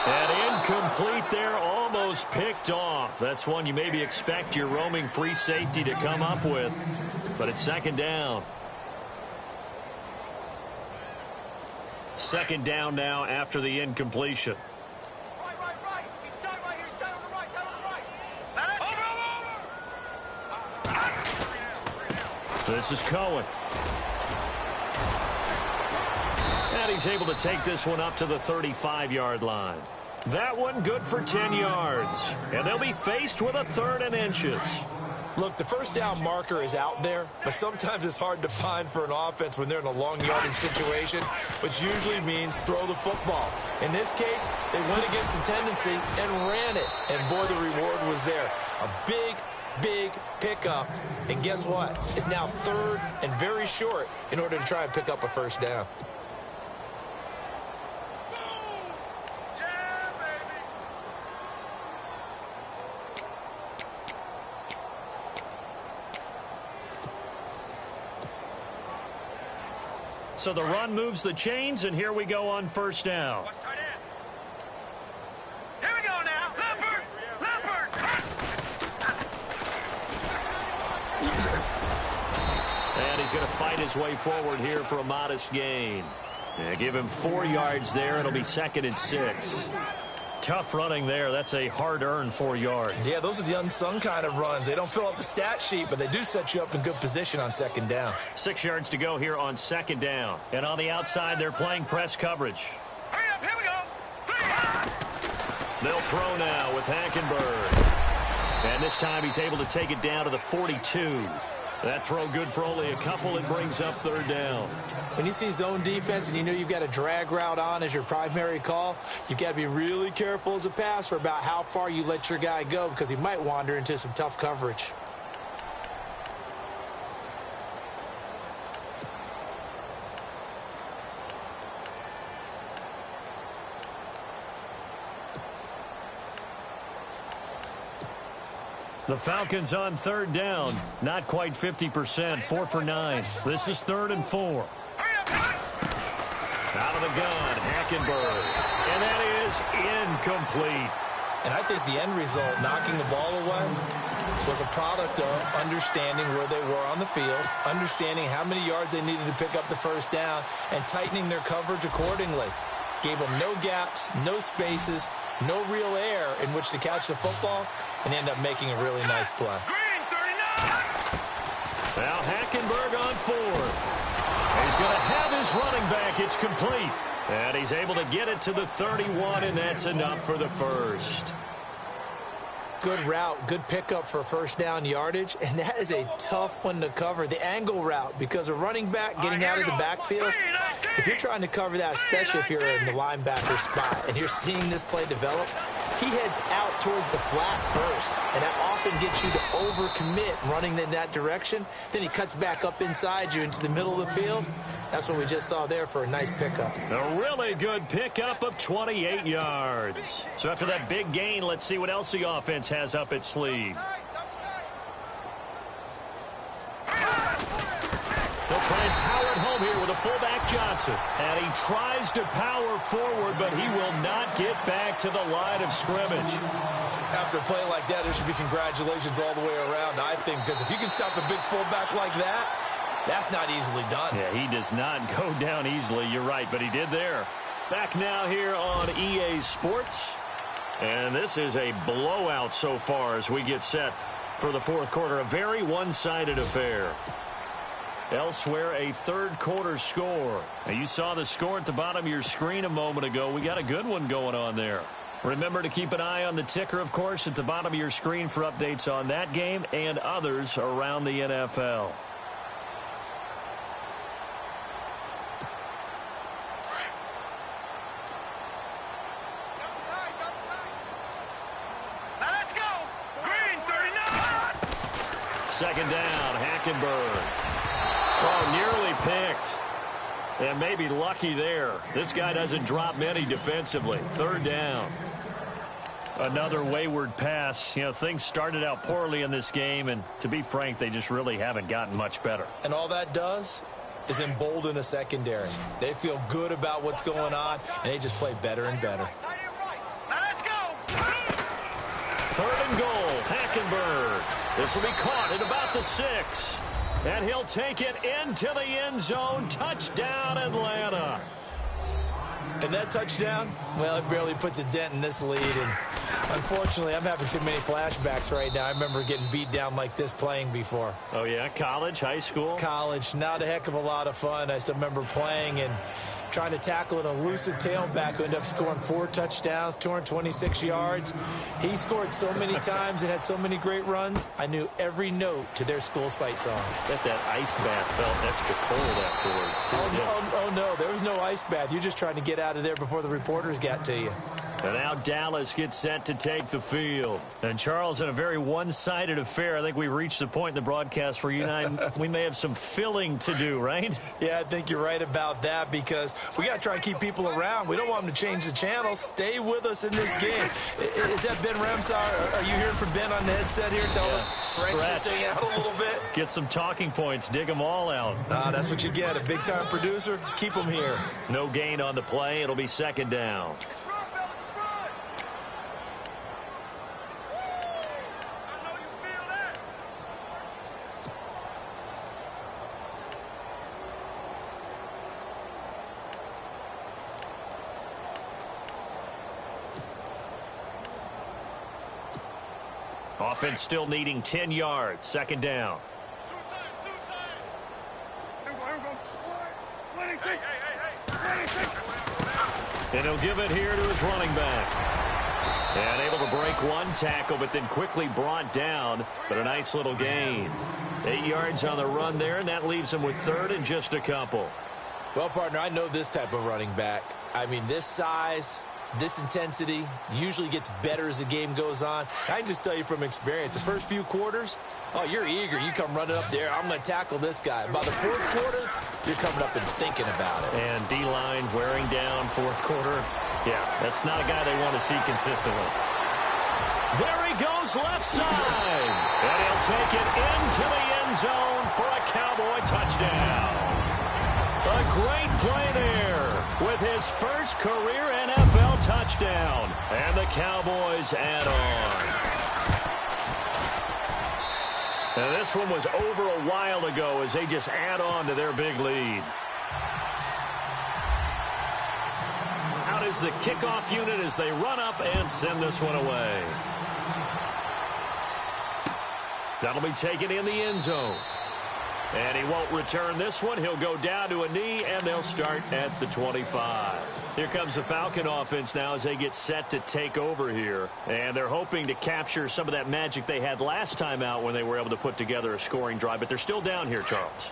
And incomplete there, almost picked off. That's one you maybe expect your roaming free safety to come up with. But it's second down. Second down now after the incompletion. Right. He's tight right here. He's tight on the right. Over. This is Cohen. And he's able to take this one up to the 35-yard line. That one good for 10 yards. And they'll be faced with a 3rd and inches. Look, the first down marker is out there, but sometimes it's hard to find for an offense when they're in a long yardage situation, which usually means throw the football. In this case, they went against the tendency and ran it. And, boy, the reward was there. A big pickup. And guess what? It's now 3rd and very short in order to try and pick up a first down. So the run moves the chains, and here we go on first down. Here we go now. Leopard. And he's going to fight his way forward here for a modest gain. Yeah, give him 4 yards there. It'll be 2nd and 6. Tough running there. That's a hard-earned 4 yards. Yeah, those are the unsung kind of runs. They don't fill up the stat sheet, but they do set you up in good position on second down. 6 yards to go here on second down. And on the outside, they're playing press coverage. Hurry up. Here we go. They'll throw now with Hackenberg. And this time he's able to take it down to the 42. That throw good for only a couple. It brings up 3rd down. When you see zone defense and you know you've got a drag route on as your primary call, you've got to be really careful as a passer about how far you let your guy go because he might wander into some tough coverage. The Falcons on 3rd down. Not quite 50%. 4 for 9. This is 3rd and 4. Out of the gun, Hackenberg. And that is incomplete. And I think the end result, knocking the ball away, was a product of understanding where they were on the field, understanding how many yards they needed to pick up the first down, and tightening their coverage accordingly. Gave them no gaps, no spaces, no real air in which to catch the football, and end up making a really nice play. Now Hackenberg on 4th. He's going to have his running back. It's complete. And he's able to get it to the 31, and that's enough for the first. Good route, good pickup for first down yardage, and that is a tough one to cover, the angle route, because a running back getting out of the backfield, if you're trying to cover that, especially if you're in the linebacker spot, and you're seeing this play develop, he heads out towards the flat first, and that often gets you to overcommit running in that direction. Then he cuts back up inside you into the middle of the field. That's what we just saw there for a nice pickup. A really good pickup of 28 yards. So after that big gain, let's see what else the offense has up its sleeve. They'll try and power it home. home here with a fullback Johnson. And he tries to power forward, but he will not get back to the line of scrimmage. After a play like that, there should be congratulations all the way around, I think, because if you can stop a big fullback like that, that's not easily done. Yeah, he does not go down easily. You're right, but he did there. Back now here on EA Sports. And this is a blowout so far as we get set for the fourth quarter. A very one-sided affair. Elsewhere, a third quarter score. Now, you saw the score at the bottom of your screen a moment ago. We got a good one going on there. Remember to keep an eye on the ticker, of course, at the bottom of your screen for updates on that game and others around the NFL. Second down, Hackenberg. Oh, nearly picked. And maybe lucky there. This guy doesn't drop many defensively. Third down. Another wayward pass. You know, things started out poorly in this game, and to be frank, they just really haven't gotten much better. And all that does is embolden a secondary. They feel good about what's going on, and they just play better and better. Third and goal, Hackenberg. This will be caught at about the 6. And he'll take it into the end zone. Touchdown, Atlanta. And that touchdown, well, it barely puts a dent in this lead. And unfortunately, I'm having too many flashbacks right now. I remember getting beat down like this playing before. Oh, yeah? College, high school? College. Not a heck of a lot of fun. I still remember playing and trying to tackle an elusive tailback who ended up scoring 4 touchdowns, 226 yards. He scored so many times and had so many great runs, I knew every note to their school's fight song. Bet that ice bath felt extra cold afterwards, too. Oh, no, there was no ice bath. You're just trying to get out of there before the reporters got to you. And now Dallas gets set to take the field. And, Charles, in a very one-sided affair, I think we reached the point in the broadcast where you and I, we may have some filling to do, right? Yeah, I think you're right about that because we got to try and keep people around. We don't want them to change the channel. Stay with us in this game. Is that Ben Ramsar? Are you hearing from Ben on the headset here? Tell us, stretch this thing out a little bit. Get some talking points. Dig them all out. That's what you get. A big-time producer. Keep them here. No gain on the play. It'll be second down. Offense still needing 10 yards. Second down. And he'll give it here to his running back. And able to break one tackle, but then quickly brought down. But a nice little gain. 8 yards on the run there, and that leaves him with third and just a couple. Well, partner, I know this type of running back. I mean, this size, this intensity usually gets better as the game goes on. I can just tell you from experience, the first few quarters, oh, you're eager. You come running up there, I'm going to tackle this guy. By the fourth quarter, you're coming up and thinking about it. And D-line wearing down fourth quarter. Yeah, that's not a guy they want to see consistently. There he goes left side. And he'll take it into the end zone for a Cowboy touchdown. A great play there with his first career NFL touchdown. And the Cowboys add on. And this one was over a while ago as they just add on to their big lead. Out is the kickoff unit as they run up and send this one away. That'll be taken in the end zone. And he won't return this one. He'll go down to a knee, and they'll start at the 25. Here comes the Falcon offense now as they get set to take over here. And they're hoping to capture some of that magic they had last time out when they were able to put together a scoring drive. But they're still down here, Charles.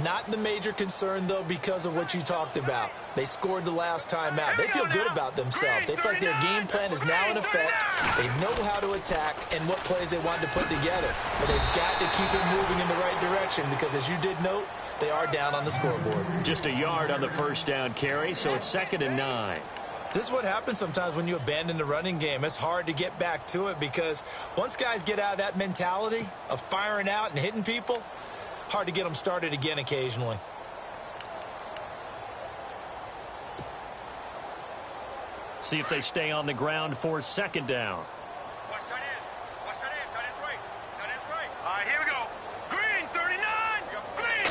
Not the major concern, though, because of what you talked about. They scored the last time out. They feel good about themselves. They feel like their game plan is now in effect. They know how to attack and what plays they want to put together. But they've got to keep it moving in the right direction because, as you did note, they are down on the scoreboard. Just a yard on the first down carry, so it's 2nd and 9. This is what happens sometimes when you abandon the running game. It's hard to get back to it because once guys get out of that mentality of firing out and hitting people, hard to get them started again occasionally. see if they stay on the ground for second down. Watch tight end. Watch tight end. Tight end's right. Tight end's right. All right, here we go. Green, 39. Green.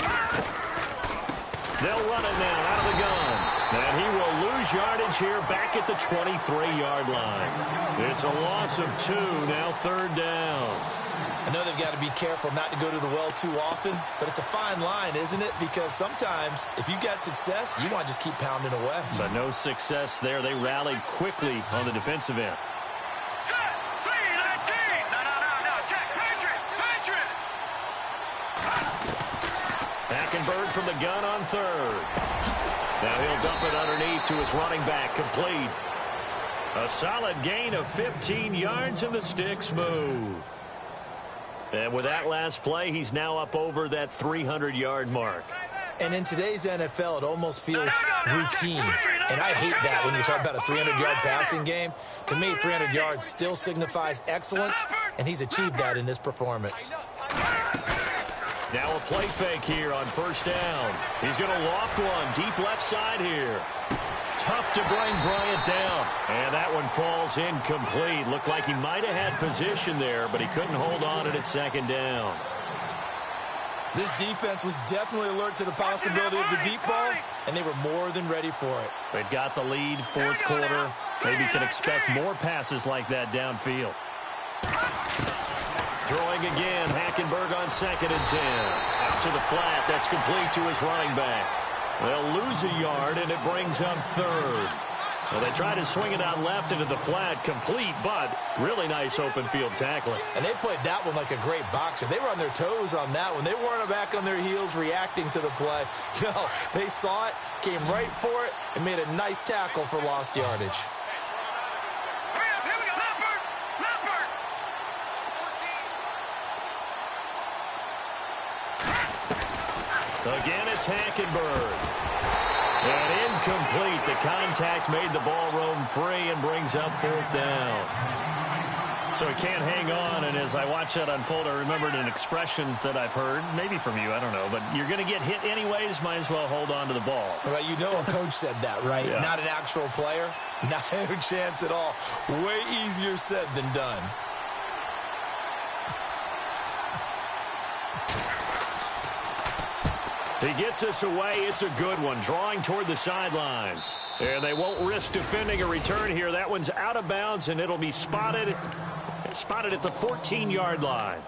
They'll run it now out of the gun. And he will lose yardage here back at the 23-yard line. It's a loss of 2, now third down. I know they've got to be careful not to go to the well too often, but it's a fine line, isn't it? Because sometimes if you got success, you want to just keep pounding away. But no success there. They rallied quickly on the defensive end. Set. 3-19. No. Check. Patriot. Hackenberg from the gun on third. Now he'll dump it underneath to his running back, complete. A solid gain of 15 yards, and the sticks move. And with that last play, he's now up over that 300-yard mark. And in today's NFL, it almost feels routine. And I hate that when you talk about a 300-yard passing game. To me, 300 yards still signifies excellence, and he's achieved that in this performance. Now a play fake here on first down. He's going to loft one deep left side here. Tough to bring Bryant down. And that one falls incomplete. Looked like he might have had position there, but he couldn't hold on it at second down. This defense was definitely alert to the possibility of the deep ball, and they were more than ready for it. They've got the lead, fourth quarter. Maybe can expect more passes like that downfield. Throwing again, Hackenberg on 2nd and 10. Out to the flat, that's complete to his running back. They'll lose a yard, and it brings up third. Well, they try to swing it out left into the flat, complete, but really nice open field tackling. And they played that one like a great boxer. They were on their toes on that one. They weren't back on their heels reacting to the play. No, they saw it, came right for it, and made a nice tackle for lost yardage. Again, it's Hackenberg. And incomplete. The contact made the ball roam free and brings up fourth down. So he can't hang on, and as I watch that unfold, I remembered an expression that I've heard, maybe from you, I don't know, but you're going to get hit anyways, might as well hold on to the ball. Well, you know a coach said that, right? Yeah. Not an actual player. Not a chance at all. Way easier said than done. He gets us away. It's a good one. Drawing toward the sidelines. And they won't risk defending a return here. That one's out of bounds, and it'll be spotted at the 14-yard line.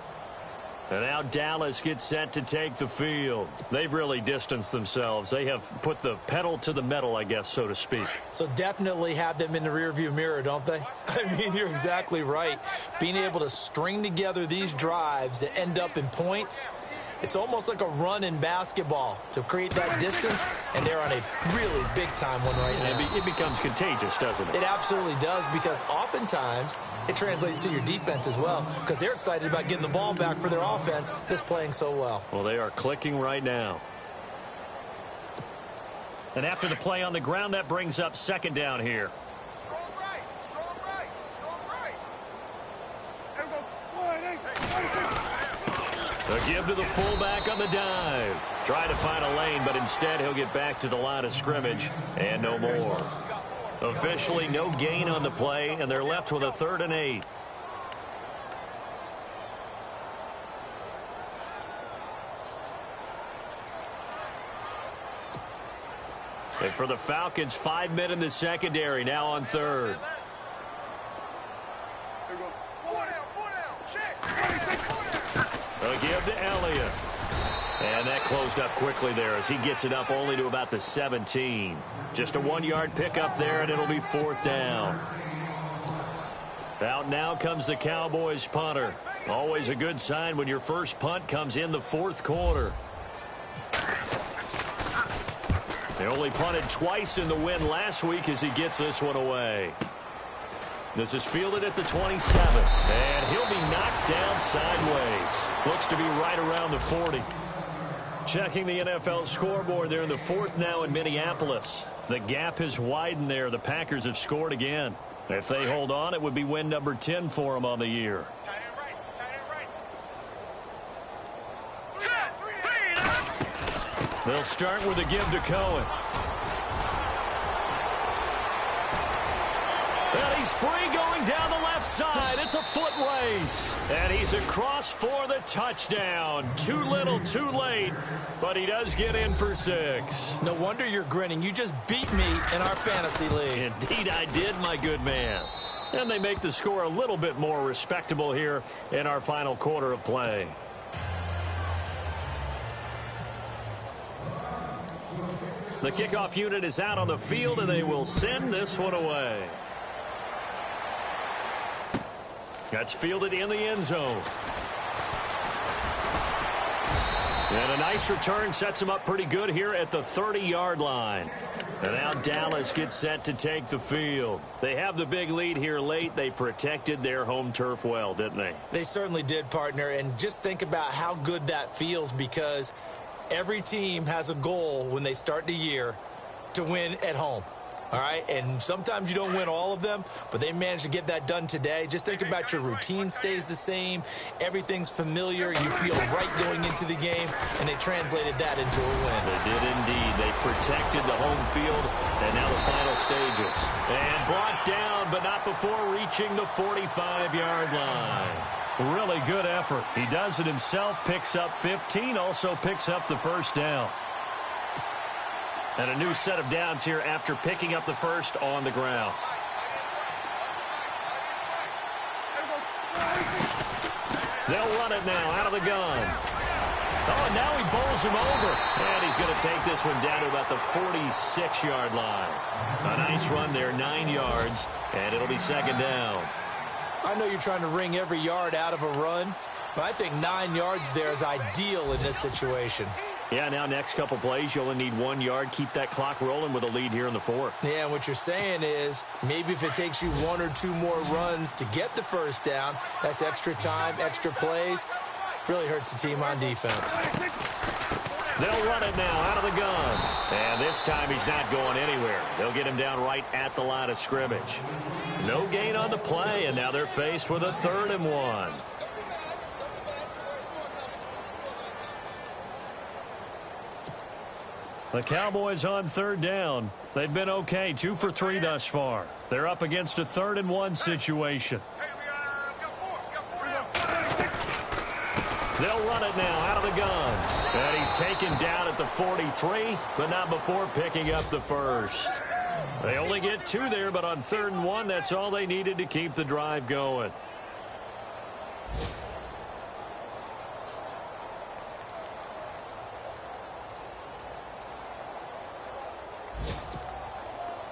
And now Dallas gets set to take the field. They've really distanced themselves. They have put the pedal to the metal, I guess, so to speak. So definitely have them in the rearview mirror, don't they? I mean, you're exactly right. Being able to string together these drives that end up in points, it's almost like a run in basketball to create that distance, and they're on a really big-time one right now. It becomes contagious, doesn't it? It absolutely does, because oftentimes it translates to your defense as well, because they're excited about getting the ball back for their offense that's playing so well. Well, they are clicking right now. And after the play on the ground, that brings up second down here. Strong right. There we go. A give to the fullback on the dive. Try to find a lane, but instead he'll get back to the line of scrimmage and no more. Officially no gain on the play, and they're left with a 3rd and 8. And for the Falcons, 5 men in the secondary, now on 3rd. A give to Elliott. And that closed up quickly there as he gets it up only to about the 17. Just a 1-yard pickup there, and it'll be 4th down. Out now comes the Cowboys punter. Always a good sign when your first punt comes in the 4th quarter. They only punted twice in the win last week as he gets this one away. This is fielded at the 27. And he'll be knocked down sideways. Looks to be right around the 40. Checking the NFL scoreboard, they're in the 4th now in Minneapolis. The gap has widened there. The Packers have scored again. If they hold on, it would be win number 10 for them on the year. Tight end right. They'll start with a give to Cohen. He's free going down the left side. It's a foot race. And he's across for the touchdown. Too little, too late. But he does get in for 6. No wonder you're grinning. You just beat me in our fantasy league. Indeed I did, my good man. And they make the score a little bit more respectable here in our final quarter of play. The kickoff unit is out on the field, and they will send this one away. That's fielded in the end zone. And a nice return sets him up pretty good here at the 30-yard line. And now Dallas gets set to take the field. They have the big lead here late. They protected their home turf well, didn't they? They certainly did, partner. And just think about how good that feels, because every team has a goal when they start the year to win at home. All right, and sometimes you don't win all of them, but they managed to get that done today. Just think about your routine stays the same. Everything's familiar. You feel right going into the game, and they translated that into a win. They did indeed. They protected the home field, and now the final stages. And brought down, but not before reaching the 45-yard line. Really good effort. He does it himself, picks up 15, also picks up the first down. And a new set of downs here after picking up the first on the ground. They'll run it now out of the gun. Oh, and now he bowls him over. And he's going to take this one down to about the 46-yard line. A nice run there, 9 yards, and it'll be second down. I know you're trying to wring every yard out of a run, but I think 9 yards there is ideal in this situation. Yeah, now next couple plays, you only need 1 yard. Keep that clock rolling with a lead here in the fourth. Yeah, and what you're saying is maybe if it takes you 1 or 2 more runs to get the first down, that's extra time, extra plays. Really hurts the team on defense. They'll run it now out of the gun. And this time he's not going anywhere. They'll get him down right at the line of scrimmage. No gain on the play, and now they're faced with a 3rd and 1. The Cowboys on 3rd down. They've been okay, 2 for 3 thus far. They're up against a 3rd and 1 situation. They'll run it now out of the gun. And he's taken down at the 43, but not before picking up the first. They only get 2 there, but on 3rd and 1, that's all they needed to keep the drive going.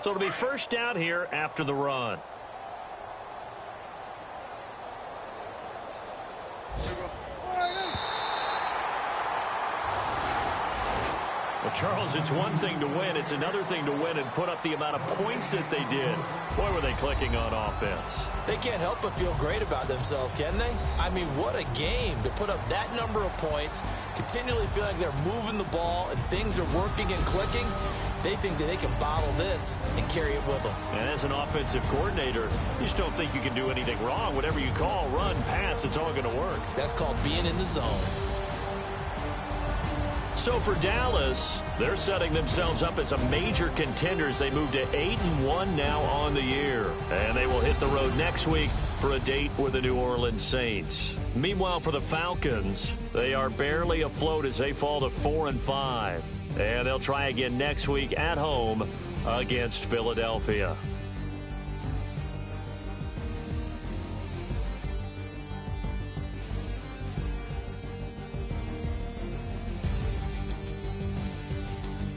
So it'll be first down here after the run. Well, Charles, it's one thing to win. It's another thing to win and put up the amount of points that they did. Boy, were they clicking on offense. They can't help but feel great about themselves, can they? I mean, what a game to put up that number of points, continually feel like they're moving the ball and things are working and clicking. They think that they can bottle this and carry it with them. And as an offensive coordinator, you just don't think you can do anything wrong. Whatever you call, run, pass, it's all going to work. That's called being in the zone. So for Dallas, they're setting themselves up as a major contender as they move to 8-1 now on the year. And they will hit the road next week for a date with the New Orleans Saints. Meanwhile, for the Falcons, they are barely afloat as they fall to 4-5. And they'll try again next week at home against Philadelphia.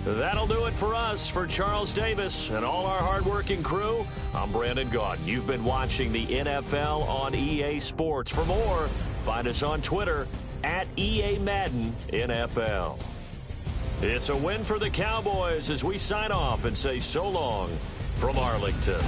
That'll do it for us. For Charles Davis and all our hardworking crew, I'm Brandon Gaudin. You've been watching the NFL on EA Sports. For more, find us on Twitter at EA Madden NFL. It's a win for the Cowboys as we sign off and say so long from Arlington.